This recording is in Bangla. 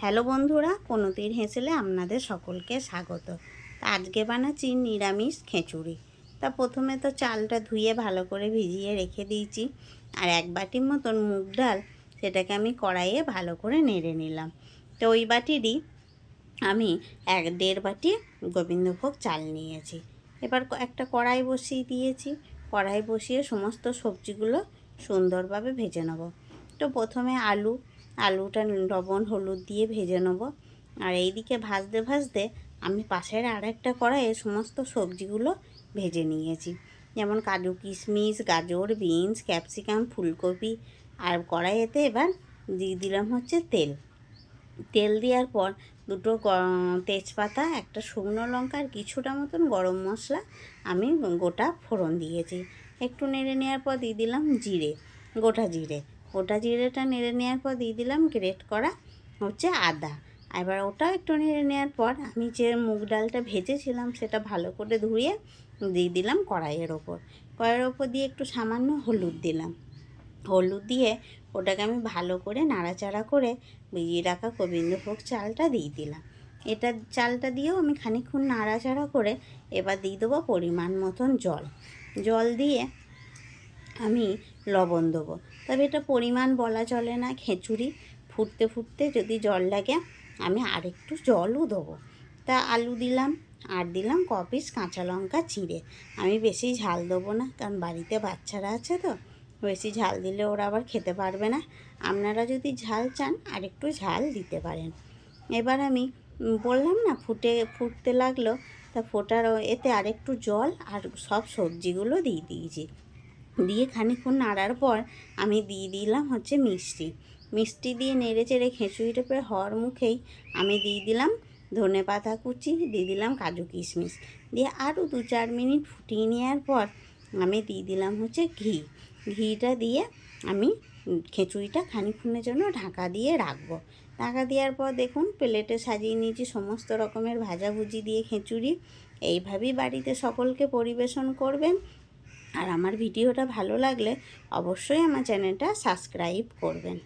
হ্যালো বন্ধুরা, কোনোতির হেসেলে আপনাদের সকলকে স্বাগত। তা আজকে বানাচ্ছি নিরামিষ খিচুড়ি। তা প্রথমে তো চালটা ধুয়ে ভালো করে ভিজিয়ে রেখে দিয়েছি, আর এক বাটি মতন মুগ ডাল সেটাকে আমি কড়াইয়ে ভালো করে নেড়ে নিলাম। তো ওই বাটিরই আমি 1.5 বাটি গোবিন্দভোগ চাল নিয়েছি। এবার একটা কড়াই বসিয়ে দিয়েছি। কড়াই বসিয়ে সমস্ত সবজিগুলো সুন্দরভাবে ভেজে নেব। তো প্রথমে আলুটা লবণ হলুদ দিয়ে ভেজে নেব। আর এইদিকে ভাজতে ভাজতে আমি পাশের আরেকটা কড়াইয়ে সমস্ত সবজিগুলো ভেজে নিয়েছি, যেমন কাজু কিশমিশ, গাজর, বিনস, ক্যাপসিকাম, ফুলকপি। আর কড়াইয়েতে এবার দিয়ে দিলাম হচ্ছে তেল দেওয়ার পর দুটো তেজপাতা, একটা শুকনো লঙ্কা আর কিছুটা মতন গরম মশলা আমি গোটা ফোড়ন দিয়েছি। একটু নেড়ে নেওয়ার পর দিয়ে দিলাম গোটা জিরেটা নেড়ে নেওয়ার পর দিয়ে দিলাম গ্রেট করা হচ্ছে আদা। এবার ওটাও একটু নেড়ে নেওয়ার পর আমি যে মুগ ডালটা ভেজেছিলাম সেটা ভালো করে ধুয়ে দিয়ে দিলাম কড়াইয়ের ওপর দিয়ে একটু সামান্য হলুদ দিয়ে ওটাকে আমি ভালো করে নাড়াচাড়া করে ভিজিয়ে রাখা গোবিন্দভোগ চালটা দিয়ে দিলাম। চালটা দিয়েও আমি খানিকক্ষণ নাড়াচাড়া করে এবার দিয়ে দেবো পরিমাণ মতন জল দিয়ে আমি লবণ দেবো। তবে এটা পরিমাণ বলা চলে না, খিচুড়ি ফুটতে ফুটতে যদি জল লাগে আমি আরেকটু জলও দেবো। তা আলু দিলাম আর দিলাম পিস কাঁচা লঙ্কা চিড়ে। আমি বেশি ঝাল দেবো না, কারণ বাড়িতে বাচ্চারা আছে, তো বেশি ঝাল দিলে ওরা আবার খেতে পারবে না। আপনারা যদি ঝাল চান আরেকটু ঝাল দিতে পারেন। এবার আমি বললাম না ফুটতে লাগলো, তা ফোটার এতে আরেকটু জল আর সব সবজিগুলো দিয়ে দিয়েছি। দিয়ে খানিকক্ষণ নাড়ার পর আমি দিয়ে দিলাম হচ্ছে মিষ্টি দিয়ে নেড়ে চেড়ে খিচুড়িটা প্রায় হওয়ার মুখেই আমি দিয়ে দিলাম ধনেপাতা কুচি, দিয়ে দিলাম কাজু কিশমিশ দিয়ে আরও 2-4 মিনিট ফুটিয়ে নেওয়ার পর আমি দিয়ে দিলাম হচ্ছে ঘিটা দিয়ে আমি খিচুড়িটা খানিকক্ষণের জন্য ঢাকা দিয়ে রাখবো। ঢাকা দেওয়ার পর দেখুন প্লেটে সাজিয়ে নিয়েছি সমস্ত রকমের ভাজাভুজি দিয়ে খিচুড়ি। এইভাবেই বাড়িতে সকলকে পরিবেশন করবেন। আর আমার ভিডিওটা ভালো লাগলে অবশ্যই আমার চ্যানেলটা সাবস্ক্রাইব করবেন।